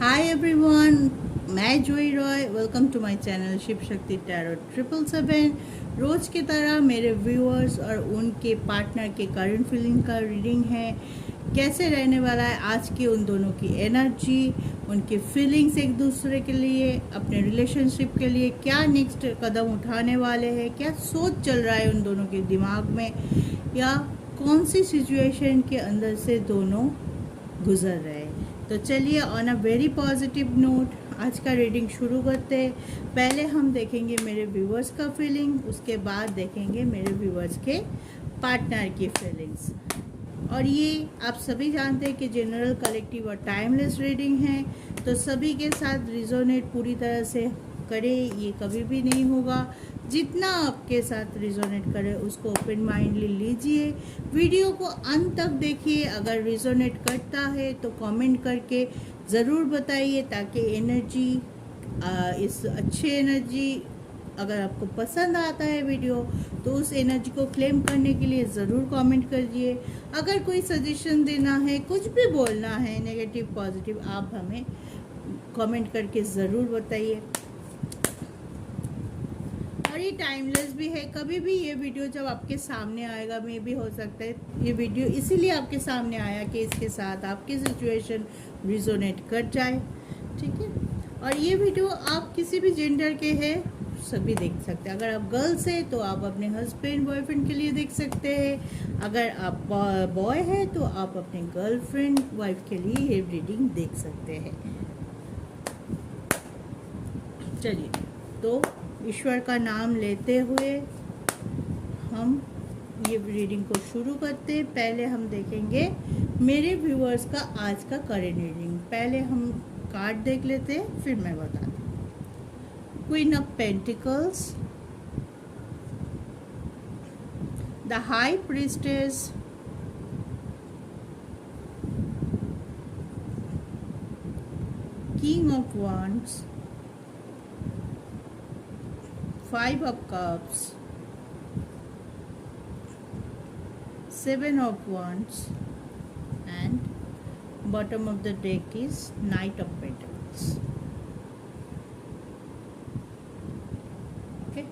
हाय everyone, मैं Joi Roy. Welcome to my channel Shiv Shakti tarot 777। रोज़ की तरह मेरे व्यूअर्स और उनके पार्टनर के करंट फीलिंग का रीडिंग है। कैसे रहने वाला है आज की उन दोनों की एनर्जी, उनकी फीलिंग्स एक दूसरे के लिए, अपने रिलेशनशिप के लिए क्या नेक्स्ट कदम उठाने वाले हैं, क्या सोच चल रहा है उन दोनों के दिमाग में, या कौन सी सिचुएशन के अंदर से दोनों गुजर रहे हैं। तो चलिए on a very positive note आज का रीडिंग शुरू करते हैं। पहले हम देखेंगे मेरे व्यूवर्स का फीलिंग, उसके बाद देखेंगे मेरे व्यूवर्स के पार्टनर की फीलिंग्स। और ये आप सभी जानते हैं कि जनरल, कलेक्टिव और टाइमलेस रीडिंग है, तो सभी के साथ रिजोनेट पूरी तरह से करे ये कभी भी नहीं होगा। जितना आपके साथ रिजोनेट करे उसको ओपन माइंडली लीजिए, वीडियो को अंत तक देखिए। अगर रिजोनेट करता है तो कमेंट करके ज़रूर बताइए, ताकि एनर्जी इस अच्छी एनर्जी, अगर आपको पसंद आता है वीडियो तो उस एनर्जी को क्लेम करने के लिए ज़रूर कमेंट करिए। अगर कोई सजेशन देना है, कुछ भी बोलना है, नेगेटिव पॉजिटिव, आप हमें कमेंट करके ज़रूर बताइए। और ये टाइमलेस भी है, कभी भी ये वीडियो जब आपके सामने आएगा, मे भी हो सकता है ये वीडियो इसीलिए आपके सामने आया कि इसके साथ आपकी सिचुएशन रिजोनेट कर जाए, ठीक है। और ये वीडियो आप किसी भी जेंडर के हैं सभी देख सकते हैं। अगर आप गर्ल्स हैं तो आप अपने हस्बैंड बॉयफ्रेंड के लिए देख सकते हैं, अगर आप बॉय है तो आप अपने गर्लफ्रेंड वाइफ के लिए ये रीडिंग देख सकते हैं। चलिए, तो ईश्वर का नाम लेते हुए हम ये रीडिंग को शुरू करते हैं। पहले हम देखेंगे मेरे व्यूअर्स का आज का करेंट रीडिंग। पहले हम कार्ड देख लेते हैं, फिर मैं बताती हूँ। Queen of pentacles, the high priestess, king of wands, Five of Cups, Seven of Wands, and bottom of the deck is Knight of Pentacles. Okay,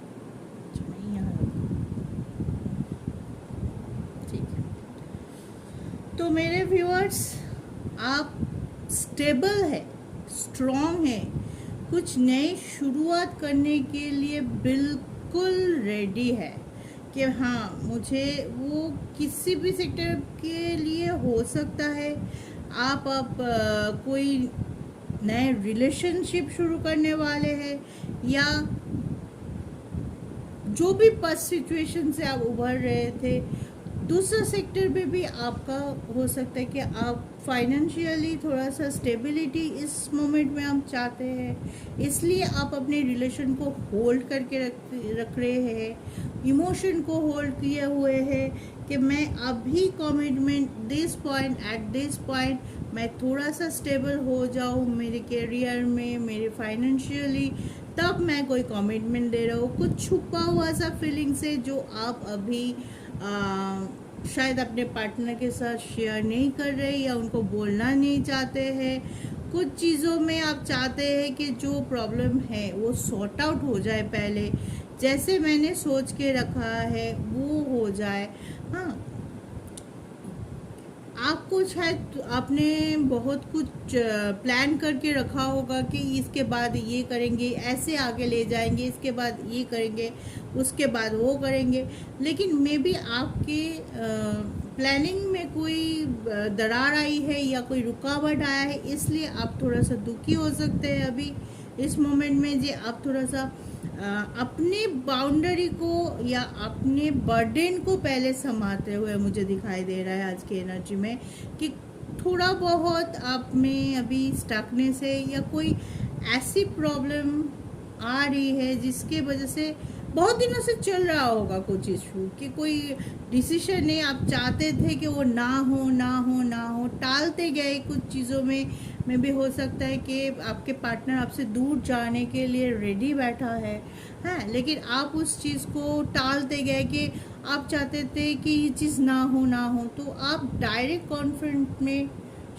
ठीक है। तो मेरे व्यूअर्स, आप स्टेबल है, स्ट्रॉन्ग है, कुछ नई शुरुआत करने के लिए बिल्कुल रेडी है कि हाँ, मुझे वो किसी भी सेक्टर के लिए हो सकता है। आप कोई नए रिलेशनशिप शुरू करने वाले हैं, या जो भी पास्ट सिचुएशन से आप उभर रहे थे, दूसरा सेक्टर में भी आपका हो सकता है कि आप फाइनेंशियली थोड़ा सा स्टेबिलिटी इस मोमेंट में आप चाहते हैं, इसलिए आप अपने रिलेशन को होल्ड करके रख रहे हैं, इमोशन को होल्ड किए हुए हैं कि मैं अभी कमिटमेंट एट दिस पॉइंट मैं थोड़ा सा स्टेबल हो जाऊँ मेरे करियर में, मेरे फाइनेंशियली, तब मैं कोई कमिटमेंट दे रहा हूँ। कुछ छुपा हुआ सा फीलिंग्स है जो आप अभी शायद अपने पार्टनर के साथ शेयर नहीं कर रहे, या उनको बोलना नहीं चाहते हैं। कुछ चीज़ों में आप चाहते हैं कि जो प्रॉब्लम है वो सॉर्ट आउट हो जाए, पहले जैसे मैंने सोच के रखा है वो हो जाए। हाँ, आपको शायद आपने बहुत कुछ प्लान करके रखा होगा कि इसके बाद ये करेंगे, ऐसे आगे ले जाएंगे, इसके बाद ये करेंगे, उसके बाद वो करेंगे, लेकिन मे बी आपके प्लानिंग में कोई दरार आई है या कोई रुकावट आया है, इसलिए आप थोड़ा सा दुखी हो सकते हैं अभी इस मोमेंट में। जी, आप थोड़ा सा अपने बाउंड्री को या अपने बर्डन को पहले संभालते हुए मुझे दिखाई दे रहा है आज की एनर्जी में, कि थोड़ा बहुत आप में अभी स्टकनेस है, या कोई ऐसी प्रॉब्लम आ रही है जिसके वजह से बहुत दिनों से चल रहा होगा कुछ इशू, कि कोई डिसीजन नहीं आप चाहते थे कि वो ना हो, टालते गए कुछ चीज़ों में भी हो सकता है कि आपके पार्टनर आपसे दूर जाने के लिए रेडी बैठा है, हाँ, लेकिन आप उस चीज़ को टालते गए कि आप चाहते थे कि ये चीज़ ना हो, तो आप डायरेक्ट कॉन्फ्रेंट में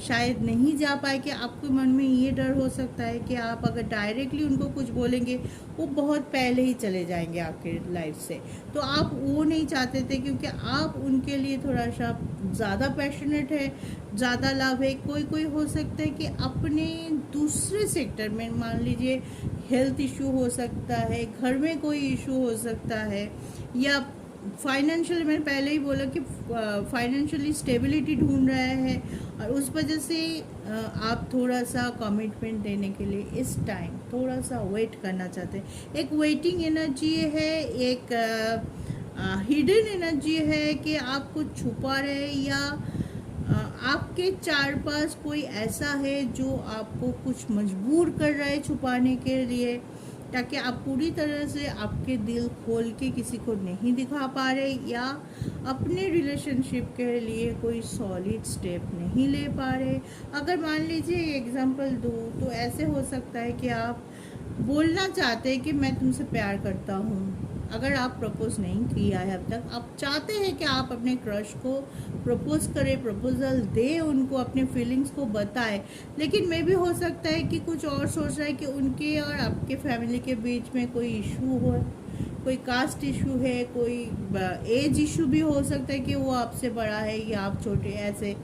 शायद नहीं जा पाए, कि आपके मन में ये डर हो सकता है कि आप अगर डायरेक्टली उनको कुछ बोलेंगे वो बहुत पहले ही चले जाएंगे आपके लाइफ से। तो आप वो नहीं चाहते थे, क्योंकि आप उनके लिए थोड़ा सा ज़्यादा पैशनेट है, ज़्यादा लव है। कोई कोई हो सकता है कि अपने दूसरे सेक्टर में, मान लीजिए हेल्थ इशू हो सकता है, घर में कोई इशू हो सकता है, या फाइनेंशियल, मैंने पहले ही बोला कि फाइनेंशियली स्टेबिलिटी ढूंढ रहा है, और उस वजह से आप थोड़ा सा कमिटमेंट देने के लिए इस टाइम थोड़ा सा वेट करना चाहते हैं। एक वेटिंग एनर्जी है, एक हिडन एनर्जी है कि आप कुछ छुपा रहे, या आपके चार पास कोई ऐसा है जो आपको कुछ मजबूर कर रहा है छुपाने के लिए, ताकि आप पूरी तरह से आपके दिल खोल के किसी को नहीं दिखा पा रहे, या अपने रिलेशनशिप के लिए कोई सॉलिड स्टेप नहीं ले पा रहे। अगर मान लीजिए एग्जांपल दूँ तो ऐसे हो सकता है कि आप बोलना चाहते हैं कि मैं तुमसे प्यार करता हूँ, अगर आप प्रपोज नहीं किया है अब तक, आप चाहते हैं कि आप अपने क्रश को प्रपोज करें, प्रपोजल दे, उनको अपने फीलिंग्स को बताएं, लेकिन मे भी हो सकता है कि कुछ और सोच रहा है कि उनके और आपके फैमिली के बीच में कोई इशू हो, कोई कास्ट इशू है, कोई एज इशू भी हो सकता है कि वो आपसे बड़ा है या आप छोटे, ऐसे।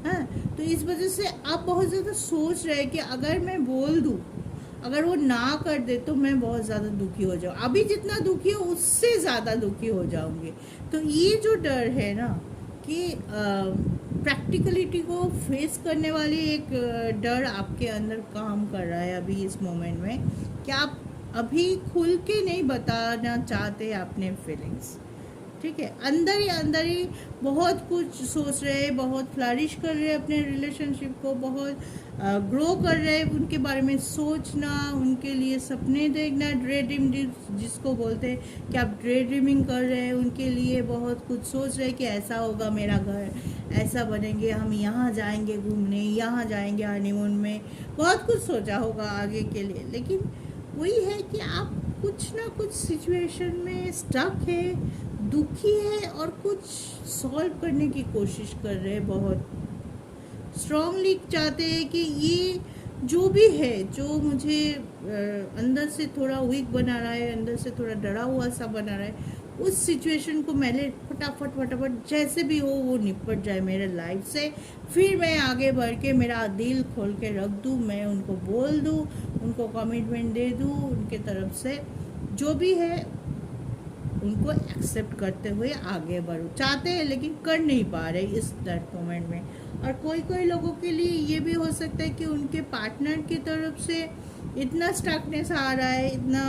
हाँ, तो इस वजह से आप बहुत ज़्यादा सोच रहे हैं कि अगर मैं बोल दूँ, अगर वो ना कर दे तो मैं बहुत ज़्यादा दुखी हो जाऊँ, अभी जितना दुखी हो उससे ज़्यादा दुखी हो जाऊँगी। तो ये जो डर है ना, कि प्रैक्टिकलिटी को फेस करने वाली एक डर आपके अंदर काम कर रहा है अभी इस मोमेंट में, कि आप अभी खुल के नहीं बताना चाहते अपने फीलिंग्स। ठीक है, अंदर ही बहुत कुछ सोच रहे हैं, बहुत फ्लरिश कर रहे हैं अपने रिलेशनशिप को, बहुत ग्रो कर रहे हैं, उनके बारे में सोचना, उनके लिए सपने देखना, ड्रे ड्रीम जिसको बोलते हैं कि आप ड्रे ड्रीमिंग कर रहे हैं, उनके लिए बहुत कुछ सोच रहे हैं कि ऐसा होगा मेरा घर, ऐसा बनेंगे, हम यहाँ जाएंगे घूमने, यहाँ जाएंगे हनीमून में, बहुत कुछ सोचा होगा आगे के लिए। लेकिन वही है कि आप कुछ ना कुछ सिचुएशन में स्टक है, दुखी है, और कुछ सॉल्व करने की कोशिश कर रहे हैं, बहुत स्ट्रांगली चाहते हैं कि ये जो भी है, जो मुझे अंदर से थोड़ा वीक बना रहा है, अंदर से थोड़ा डरा हुआ सा बना रहा है, उस सिचुएशन को मैंने फटाफट जैसे भी हो वो निपट जाए मेरे लाइफ से, फिर मैं आगे बढ़ के मेरा दिल खोल के रख दूँ, मैं उनको बोल दूँ, उनको कमिटमेंट दे दूँ, उनके तरफ से जो भी है उनको एक्सेप्ट करते हुए आगे बढ़ो। चाहते हैं लेकिन कर नहीं पा रहे इस दैट मोमेंट में। और कोई लोगों के लिए ये भी हो सकता है कि उनके पार्टनर की तरफ से इतना स्टकनेस आ रहा है, इतना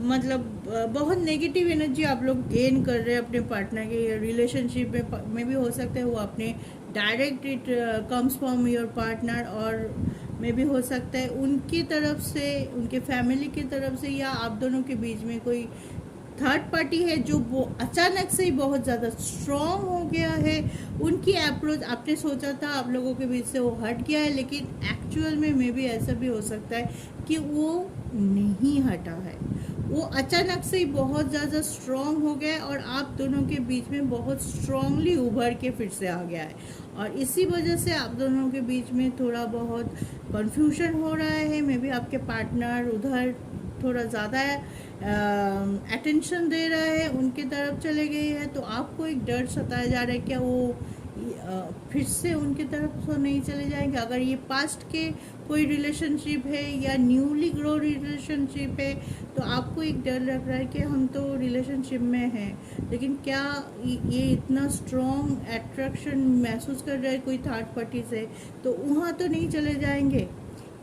मतलब बहुत नेगेटिव एनर्जी आप लोग गेन कर रहे हैं अपने पार्टनर के रिलेशनशिप में भी हो सकता है वो अपने direct it comes from your partner, और में भी हो सकता है उनकी तरफ से, उनके फैमिली की तरफ से, या आप दोनों के बीच में कोई थर्ड पार्टी है जो वो अचानक से ही बहुत ज़्यादा स्ट्रॉन्ग हो गया है। उनकी अप्रोच आपने सोचा था आप लोगों के बीच से वो हट गया है, लेकिन एक्चुअल में मे भी ऐसा भी हो सकता है कि वो नहीं हटा है, वो अचानक से ही बहुत ज़्यादा स्ट्रॉन्ग हो गया है और आप दोनों के बीच में बहुत स्ट्रॉन्गली उभर के फिर से आ गया है। और इसी वजह से आप दोनों के बीच में थोड़ा बहुत कन्फ्यूजन हो रहा है। मे बी आपके पार्टनर उधर थोड़ा ज़्यादा अटेंशन दे रहा है, उनकी तरफ चले गए हैं, तो आपको एक डर सताया जा रहा है क्या वो फिर से उनकी तरफ तो नहीं चले जाएंगे। अगर ये पास्ट के कोई रिलेशनशिप है या न्यूली ग्रो रिलेशनशिप है, तो आपको एक डर लग रहा है कि हम तो रिलेशनशिप में हैं, लेकिन क्या ये इतना स्ट्रॉन्ग अट्रैक्शन महसूस कर रहा है कोई थर्ड पार्टी से, तो वहाँ तो नहीं चले जाएंगे।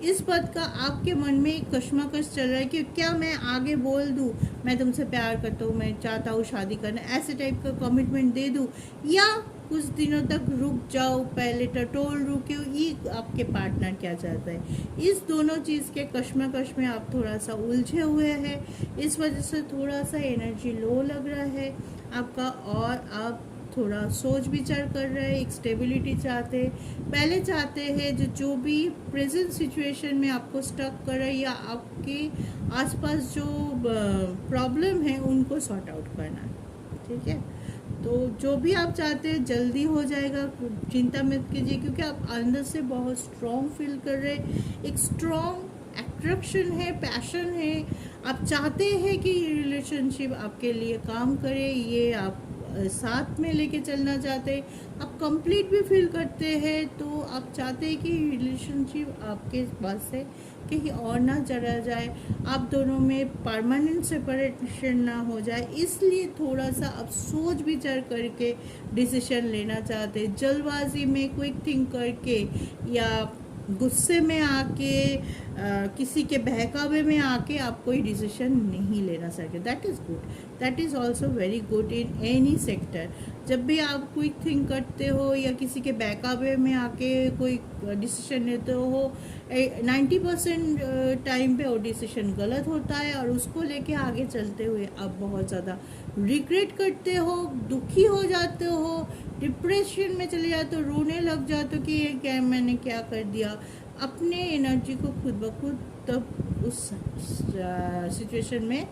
इस बात का आपके मन में एक कश्मकश चल रहा है कि क्या मैं आगे बोल दूँ मैं तुमसे प्यार करता हूँ, मैं चाहता हूँ शादी करना, ऐसे टाइप का कमिटमेंट दे दूँ, या कुछ दिनों तक रुक जाओ, पहले टटोल रुके, ये आपके पार्टनर क्या चाहता है। इस दोनों चीज़ के कश्मकश में आप थोड़ा सा उलझे हुए हैं, इस वजह से थोड़ा सा एनर्जी लो लग रहा है आपका, और आप थोड़ा सोच विचार कर रहे हैं, एक स्टेबिलिटी चाहते हैं, पहले चाहते हैं जो भी प्रेजेंट सिचुएशन में आपको स्टक कर रहा है या आपके आसपास जो प्रॉब्लम है उनको सॉर्ट आउट करना है। ठीक है, तो जो भी आप चाहते हैं जल्दी हो जाएगा, चिंता मत कीजिए, क्योंकि आप अंदर से बहुत स्ट्रॉन्ग फील कर रहे हैं, एक स्ट्रॉन्ग अट्रैक्शन है, पैशन है, आप चाहते हैं कि ये रिलेशनशिप आपके लिए काम करे, ये आप साथ में लेके चलना चाहते हैं, आप कंप्लीट भी फील करते हैं, तो आप चाहते हैं कि रिलेशनशिप आपके पास से कहीं और ना चला जाए, आप दोनों में परमानेंट सेपरेशन ना हो जाए, इसलिए थोड़ा सा आप सोच विचार करके डिसीजन लेना चाहते हैं। जल्दबाजी में क्विक थिंक करके या गुस्से में आके किसी के बहकावे में आके आप कोई डिसीजन नहीं लेना सकते। That is good, that is also very good in any sector. जब भी आप क्विक थिंक करते हो या किसी के बहकावे में आके कोई डिसीजन लेते हो, 90% टाइम पे वो डिसीजन गलत होता है, और उसको लेके आगे चलते हुए आप बहुत ज़्यादा रिग्रेट करते हो, दुखी हो जाते हो, डिप्रेशन में चले जाते हो, रोने लग जाते हो कि ये क्या, मैंने क्या कर दिया। अपने एनर्जी को खुद ब खुद तब उस सिचुएशन में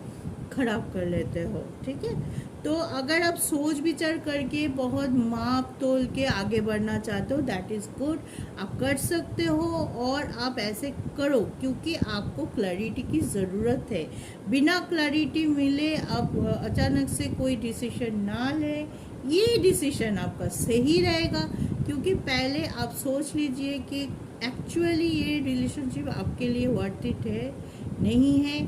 खराब कर लेते हो, ठीक है। तो अगर आप सोच विचार करके बहुत माप तोल के आगे बढ़ना चाहते हो, दैट इज़ गुड, आप कर सकते हो, और आप ऐसे करो क्योंकि आपको क्लैरिटी की ज़रूरत है। बिना क्लैरिटी मिले आप अचानक से कोई डिसीजन ना लें, ये डिसीजन आपका सही रहेगा, क्योंकि पहले आप सोच लीजिए कि एक्चुअली ये रिलेशनशिप आपके लिए वर्थ इट है नहीं है,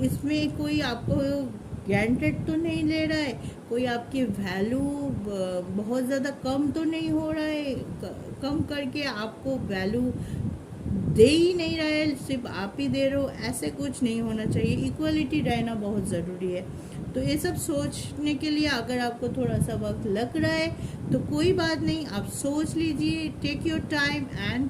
इसमें कोई आपको ग्रांटेड तो नहीं ले रहा है, कोई आपकी वैल्यू बहुत ज़्यादा कम तो नहीं हो रहा है, कम करके आपको वैल्यू दे ही नहीं रहा है, सिर्फ आप ही दे रहे हो, ऐसे कुछ नहीं होना चाहिए। इक्वलिटी रहना बहुत ज़रूरी है। तो ये सब सोचने के लिए अगर आपको थोड़ा सा वक्त लग रहा है तो कोई बात नहीं, आप सोच लीजिए, take your time and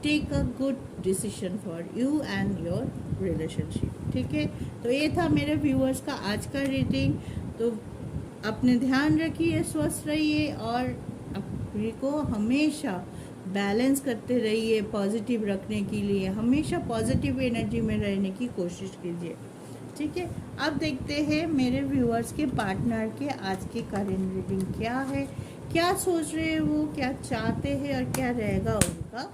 take a good decision for you and your relationship, ठीक है। तो ये था मेरे व्यूअर्स का आज का रीडिंग। तो अपने ध्यान रखिए, स्वस्थ रहिए, और अपने को हमेशा बैलेंस करते रहिए, पॉजिटिव रखने के लिए हमेशा पॉजिटिव एनर्जी में रहने की कोशिश कीजिए, ठीक है। अब देखते हैं मेरे व्यूअर्स के पार्टनर के आज के करंट रीडिंग क्या है, क्या सोच रहे हैं वो, क्या चाहते हैं, और क्या रहेगा उनका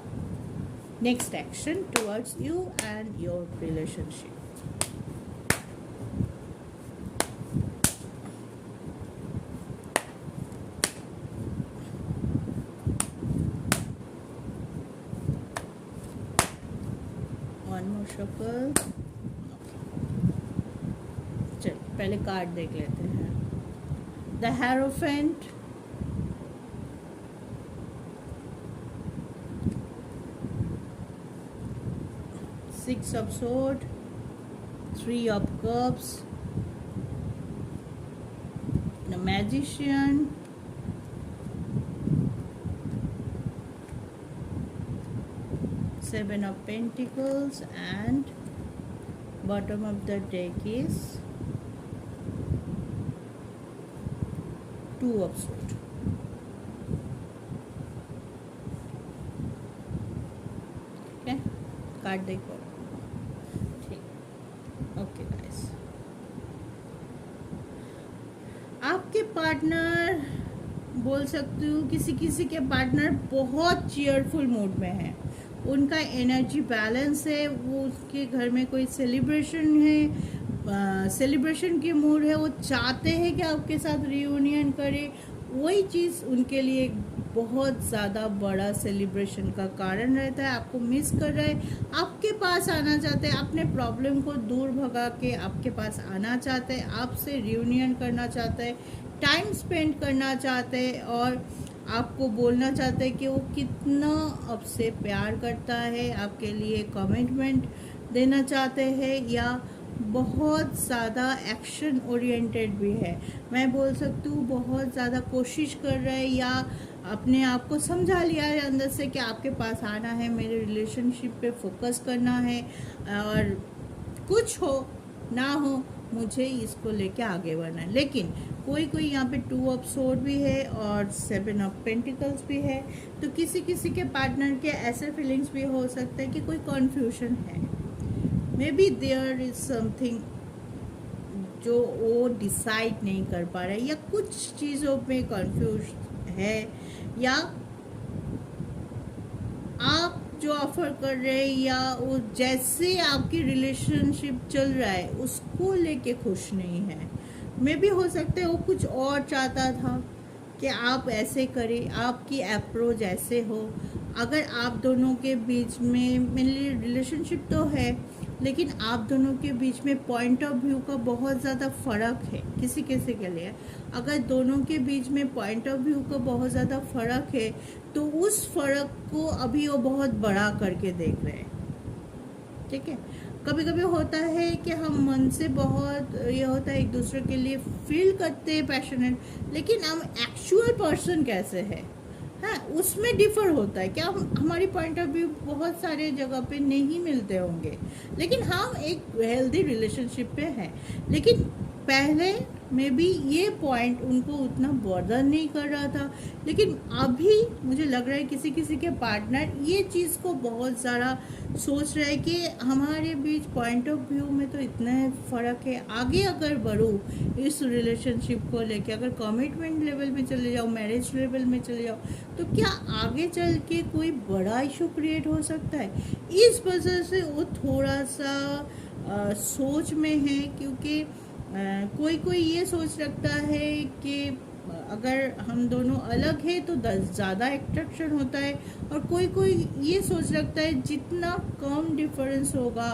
next action towards you and your relationship. One more shuffle. चल पहले कार्ड देख लेते हैं। The hierophant, six of sword, three of cups, the magician, seven of pentacles, and bottom of the deck is two of swords. ठीक है, card देखो, ठीक, okay guys. आपके पार्टनर, बोल सकती हूँ किसी किसी के पार्टनर बहुत चीयरफुल मूड में है, उनका एनर्जी बैलेंस है, वो उसके घर में कोई सेलिब्रेशन है, सेलिब्रेशन की मूड है, वो चाहते हैं कि आपके साथ रियूनियन करे, वही चीज़ उनके लिए बहुत ज़्यादा बड़ा सेलिब्रेशन का कारण रहता है। आपको मिस कर रहे हैं, आपके पास आना चाहते हैं, अपने प्रॉब्लम को दूर भगा के आपके पास आना चाहते हैं, आपसे रियूनियन करना चाहते हैं, टाइम स्पेंड करना चाहते हैं, और आपको बोलना चाहते हैं कि वो कितना आपसे प्यार करता है, आपके लिए कमिटमेंट देना चाहते हैं, या बहुत ज़्यादा एक्शन ओरिएंटेड भी है। मैं बोल सकती हूँ बहुत ज़्यादा कोशिश कर रहे हैं, या अपने आप को समझा लिया है अंदर से कि आपके पास आना है, मेरे रिलेशनशिप पे फोकस करना है, और कुछ हो ना हो मुझे इसको लेके आगे बढ़ना है। लेकिन कोई कोई यहाँ पे टू ऑफ सोर्ड भी है और सेवन ऑफ पेंटिकल्स भी है, तो किसी किसी के पार्टनर के ऐसे फीलिंग्स भी हो सकते हैं कि कोई कन्फ्यूजन है, may be there is something जो वो डिसाइड नहीं कर पा रहा है, या कुछ चीज़ों में कंफ्यूज है, या आप जो ऑफर कर रहे हैं या वो जैसे आपकी रिलेशनशिप चल रहा है उसको लेके खुश नहीं है। मे भी हो सकता है वो कुछ और चाहता था कि आप ऐसे करें, आपकी अप्रोच ऐसे हो। अगर आप दोनों के बीच में मेनली रिलेशनशिप तो है, लेकिन आप दोनों के बीच में पॉइंट ऑफ व्यू का बहुत ज़्यादा फ़र्क है किसी किसी के लिए। अगर दोनों के बीच में पॉइंट ऑफ व्यू का बहुत ज़्यादा फ़र्क है तो उस फ़र्क को अभी वो बहुत बड़ा करके देख रहे हैं, ठीक है। कभी कभी होता है कि हम मन से बहुत ये होता है एक दूसरे के लिए फील करते हैं पैशनेट, लेकिन हम एक्चुअल पर्सन कैसे है, हाँ, उसमें डिफर होता है। क्या हमारी पॉइंट ऑफ व्यू बहुत सारे जगह पे नहीं मिलते होंगे, लेकिन हम एक हेल्दी रिलेशनशिप पे हैं। लेकिन पहले में भी ये पॉइंट उनको उतना बॉदर नहीं कर रहा था, लेकिन अभी मुझे लग रहा है किसी किसी के पार्टनर ये चीज़ को बहुत ज़्यादा सोच रहे हैं कि हमारे बीच पॉइंट ऑफ व्यू में तो इतना फ़र्क है, आगे अगर बढ़ूँ इस रिलेशनशिप को लेके, अगर कमिटमेंट लेवल में चले जाओ, मैरिज लेवल में चले जाओ, तो क्या आगे चल के कोई बड़ा इशू क्रिएट हो सकता है। इस वजह से वो थोड़ा सा सोच में है, क्योंकि कोई कोई ये सोच रखता है कि अगर हम दोनों अलग हैं तो ज़्यादा अट्रैक्शन होता है, और कोई कोई ये सोच रखता है जितना कम डिफरेंस होगा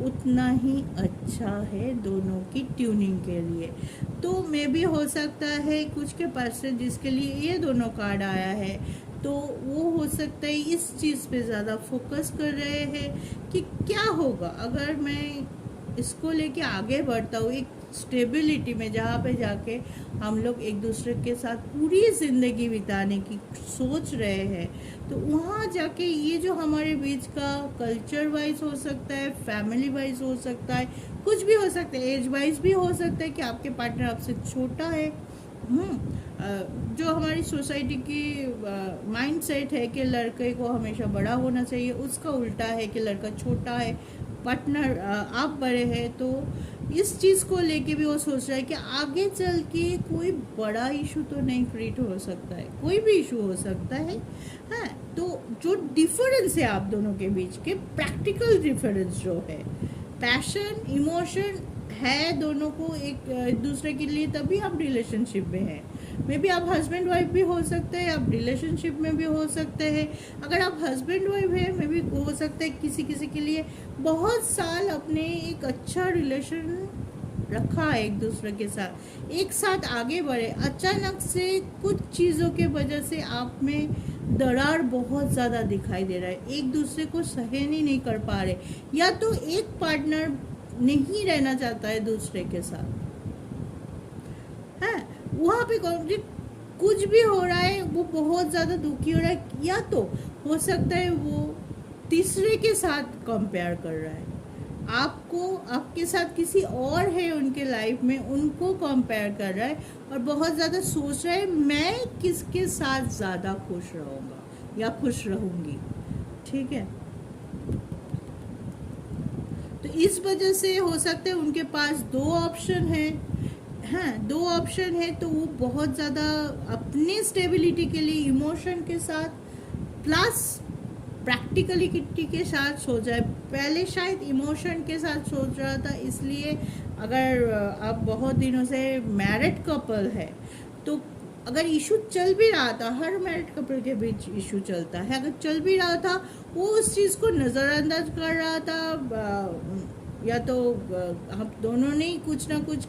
उतना ही अच्छा है दोनों की ट्यूनिंग के लिए। तो मे भी हो सकता है कुछ के पास से जिसके लिए ये दोनों कार्ड आया है, तो वो हो सकता है इस चीज़ पे ज़्यादा फोकस कर रहे हैं कि क्या होगा अगर मैं इसको लेके आगे बढ़ता हूँ एक स्टेबिलिटी में, जहाँ पे जाके हम लोग एक दूसरे के साथ पूरी ज़िंदगी बिताने की सोच रहे हैं। तो वहाँ जाके ये जो हमारे बीच का कल्चर वाइज हो सकता है, फैमिली वाइज हो सकता है, कुछ भी हो सकता है, एज वाइज भी हो सकता है कि आपके पार्टनर आपसे छोटा है। जो हमारी सोसाइटी की माइंड सेट है कि लड़के को हमेशा बड़ा होना चाहिए, उसका उल्टा है कि लड़का छोटा है, पार्टनर आप बड़े हैं। तो इस चीज़ को लेके भी वो सोच रहा है कि आगे चल के कोई बड़ा इशू तो नहीं क्रिएट हो सकता है, कोई भी इशू हो सकता है। हाँ, तो जो डिफरेंस है आप दोनों के बीच के, प्रैक्टिकल डिफरेंस जो है, पैशन इमोशन है दोनों को एक दूसरे के लिए, तभी आप रिलेशनशिप में हैं। मे बी आप हस्बैंड वाइफ भी हो सकते हैं, आप रिलेशनशिप में भी हो सकते हैं। अगर आप हस्बैंड वाइफ है, मे बी हो सकता है किसी किसी के लिए बहुत साल अपने एक अच्छा रिलेशन रखा है एक दूसरे के साथ, एक साथ आगे बढ़े, अचानक से कुछ चीज़ों के वजह से आप में दरार बहुत ज़्यादा दिखाई दे रहा है, एक दूसरे को सहन ही नहीं कर पा रहे, या तो एक पार्टनर नहीं रहना चाहता है दूसरे के साथ, है वहाँ पे कुछ भी हो रहा है, वो बहुत ज़्यादा दुखी हो रहा है, या तो हो सकता है वो तीसरे के साथ कंपेयर कर रहा है, आपको आपके साथ किसी और है उनके लाइफ में, उनको कंपेयर कर रहा है और बहुत ज़्यादा सोच रहा है मैं किसके साथ ज़्यादा खुश रहूँगा या खुश रहूँगी, ठीक है। तो इस वजह से हो सकता है उनके पास दो ऑप्शन है, हाँ दो ऑप्शन है, तो वो बहुत ज़्यादा अपने स्टेबिलिटी के लिए इमोशन के साथ प्लस प्रैक्टिकलिटी के साथ सोच रहा है। पहले शायद इमोशन के साथ सोच रहा था, इसलिए अगर आप बहुत दिनों से मैरिड कपल है तो अगर इशू चल भी रहा था, हर मैरिड कपल के बीच इशू चलता है, अगर चल भी रहा था वो उस चीज़ को नज़रअंदाज कर रहा था, या तो आप दोनों ने कुछ ना कुछ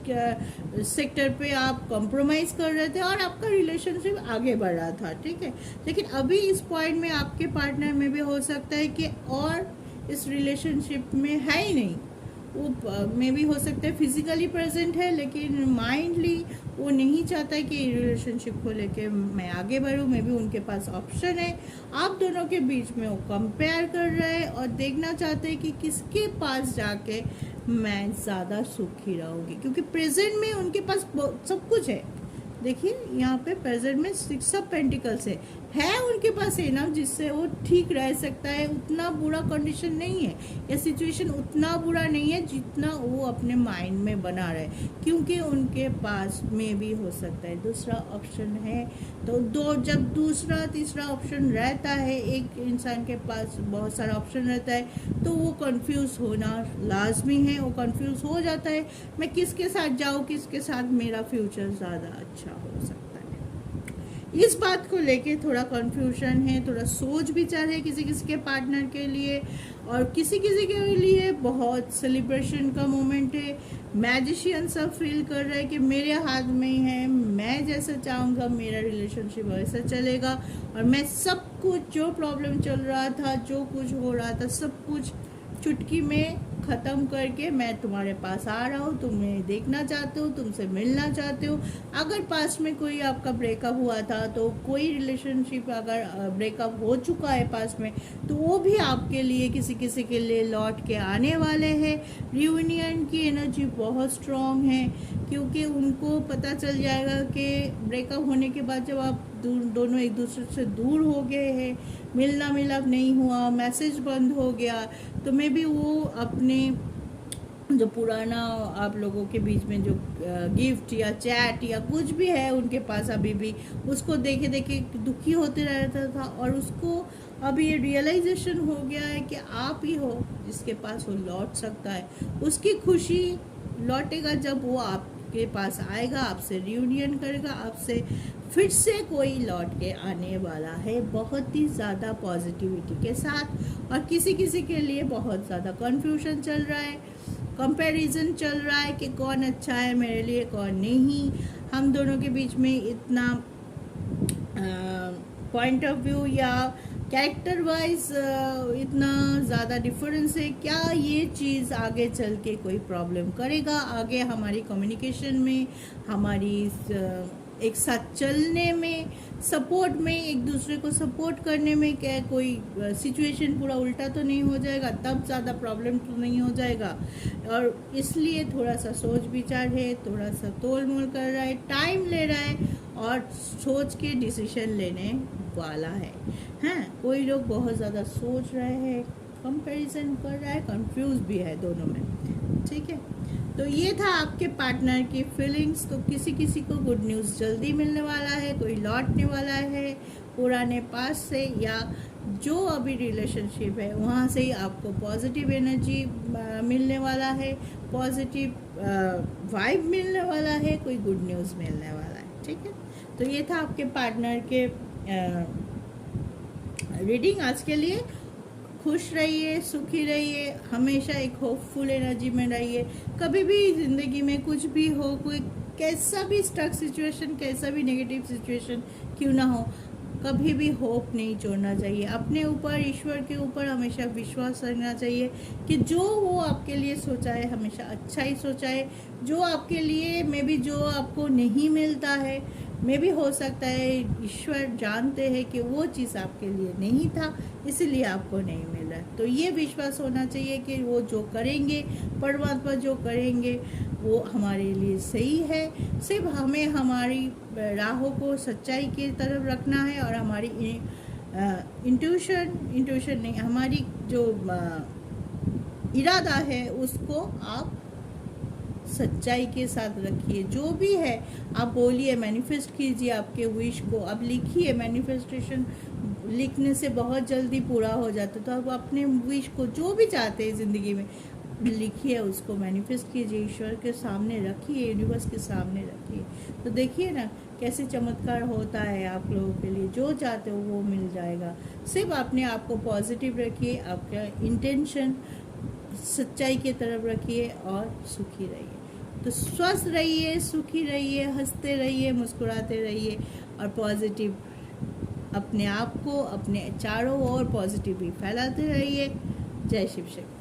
सेक्टर पे आप कॉम्प्रोमाइज़ कर रहे थे और आपका रिलेशनशिप आगे बढ़ रहा था, ठीक है। लेकिन अभी इस पॉइंट में आपके पार्टनर में भी हो सकता है कि और इस रिलेशनशिप में है ही नहीं, वो मे भी हो सकता है फिजिकली प्रेजेंट है लेकिन माइंडली वो नहीं चाहता है कि रिलेशनशिप को लेके मैं आगे बढ़ूँ। मे भी उनके पास ऑप्शन है, आप दोनों के बीच में वो कंपेयर कर रहे हैं और देखना चाहते हैं कि किसके पास जाके मैं ज़्यादा सुखी रहूँगी, क्योंकि प्रेजेंट में उनके पास सब कुछ है। देखिए यहाँ पे प्रेजेंट में 6 ऑफ पेंटिकल्स है, है उनके पास इनफ जिससे वो ठीक रह सकता है। उतना बुरा कंडीशन नहीं है या सिचुएशन उतना बुरा नहीं है जितना वो अपने माइंड में बना रहे, क्योंकि उनके पास में भी हो सकता है दूसरा ऑप्शन है। तो जब दूसरा तीसरा ऑप्शन रहता है, एक इंसान के पास बहुत सारा ऑप्शन रहता है, तो वो कंफ्यूज होना लाजमी है। वो कंफ्यूज हो जाता है, मैं किसके साथ जाऊँ, किसके साथ मेरा फ्यूचर ज़्यादा अच्छा हो सकता है। इस बात को लेके थोड़ा कंफ्यूजन है, थोड़ा सोच विचार है किसी किसी के पार्टनर के लिए, और किसी किसी के लिए बहुत सेलिब्रेशन का मोमेंट है। मैजिशियन सब फील कर रहा है कि मेरे हाथ में ही है, मैं जैसा चाहूँगा मेरा रिलेशनशिप वैसा चलेगा, और मैं सब कुछ जो प्रॉब्लम चल रहा था, जो कुछ हो रहा था, सब कुछ चुटकी में ख़त्म करके मैं तुम्हारे पास आ रहा हूँ, तुम्हें देखना चाहते हो, तुमसे मिलना चाहते हो। अगर पास में कोई आपका ब्रेकअप हुआ था, तो कोई रिलेशनशिप अगर ब्रेकअप हो चुका है पास में, तो वो भी आपके लिए किसी किसी के लिए लौट के आने वाले हैं। रियूनियन की एनर्जी बहुत स्ट्रॉन्ग है, क्योंकि उनको पता चल जाएगा कि ब्रेकअप होने के बाद जब आप दोनों एक दूसरे से दूर हो गए हैं, मिलना मिलाप नहीं हुआ, मैसेज बंद हो गया, तो मे भी वो अपने जो पुराना आप लोगों के बीच में जो गिफ्ट या चैट या कुछ भी है उनके पास अभी भी, उसको देखे देखे दुखी होते रहता था, और उसको अभी ये रियलाइजेशन हो गया है कि आप ही हो जिसके पास वो लौट सकता है। उसकी खुशी लौटेगा जब वो आपके पास आएगा, आपसे रियूनियन करेगा, आपसे फिर से कोई लौट के आने वाला है बहुत ही ज़्यादा पॉजिटिविटी के साथ। और किसी किसी के लिए बहुत ज़्यादा कन्फ्यूजन चल रहा है, कंपैरिजन चल रहा है कि कौन अच्छा है मेरे लिए, कौन नहीं। हम दोनों के बीच में इतना पॉइंट ऑफ व्यू या कैरेक्टर वाइज इतना ज़्यादा डिफरेंस है, क्या ये चीज़ आगे चल के कोई प्रॉब्लम करेगा आगे हमारी कम्युनिकेशन में, हमारी एक साथ चलने में, सपोर्ट में, एक दूसरे को सपोर्ट करने में? क्या कोई सिचुएशन पूरा उल्टा तो नहीं हो जाएगा, तब ज़्यादा प्रॉब्लम तो नहीं हो जाएगा? और इसलिए थोड़ा सा सोच विचार है, थोड़ा सा तोल मोल कर रहा है, टाइम ले रहा है, और सोच के डिसीजन लेने वाला है। हाँ, कोई लोग बहुत ज़्यादा सोच रहे हैं, कंपैरिजन कर रहा है, कंफ्यूज भी है दोनों में। ठीक है, तो ये था आपके पार्टनर की फीलिंग्स। तो किसी किसी को गुड न्यूज़ जल्दी मिलने वाला है, कोई लौटने वाला है पुराने पास से, या जो अभी रिलेशनशिप है वहाँ से ही आपको पॉजिटिव एनर्जी मिलने वाला है, पॉजिटिव वाइब मिलने वाला है, कोई गुड न्यूज़ मिलने वाला है। ठीक है, तो ये था आपके पार्टनर के रीडिंग आज के लिए। खुश रहिए, सुखी रहिए, हमेशा एक होपफुल एनर्जी में रहिए। कभी भी ज़िंदगी में कुछ भी हो, कोई कैसा भी स्टक सिचुएशन, कैसा भी नेगेटिव सिचुएशन क्यों ना हो, कभी भी होप नहीं छोड़ना चाहिए। अपने ऊपर, ईश्वर के ऊपर हमेशा विश्वास रखना चाहिए कि जो वो आपके लिए सोचा है हमेशा अच्छा ही सोचा है। जो आपके लिए मे बी जो आपको नहीं मिलता है, मे भी हो सकता है ईश्वर जानते हैं कि वो चीज़ आपके लिए नहीं था, इसलिए आपको नहीं मिला। तो ये विश्वास होना चाहिए कि वो जो करेंगे, परमात्मा जो करेंगे वो हमारे लिए सही है। सिर्फ हमें हमारी राहों को सच्चाई की तरफ रखना है, और हमारी इंट्यूशन नहीं, हमारी जो इरादा है उसको आप सच्चाई के साथ रखिए। जो भी है आप बोलिए, मैनिफेस्ट कीजिए आपके विश को, अब लिखिए। मैनिफेस्टेशन लिखने से बहुत जल्दी पूरा हो जाता है, तो आप अपने विश को जो भी चाहते हैं ज़िंदगी में लिखिए, उसको मैनिफेस्ट कीजिए, ईश्वर के सामने रखिए, यूनिवर्स के सामने रखिए। तो देखिए ना कैसे चमत्कार होता है आप लोगों के लिए। जो चाहते हो वो मिल जाएगा। सिर्फ अपने आप को पॉजिटिव रखिए, आपका इंटेंशन सच्चाई की तरफ रखिए, और सुखी रहिए। तो स्वस्थ रहिए, सुखी रहिए, हंसते रहिए, मुस्कुराते रहिए, और पॉजिटिव अपने आप को, अपने चारों ओर पॉजिटिव भी फैलाते रहिए। जय शिव शक्ति।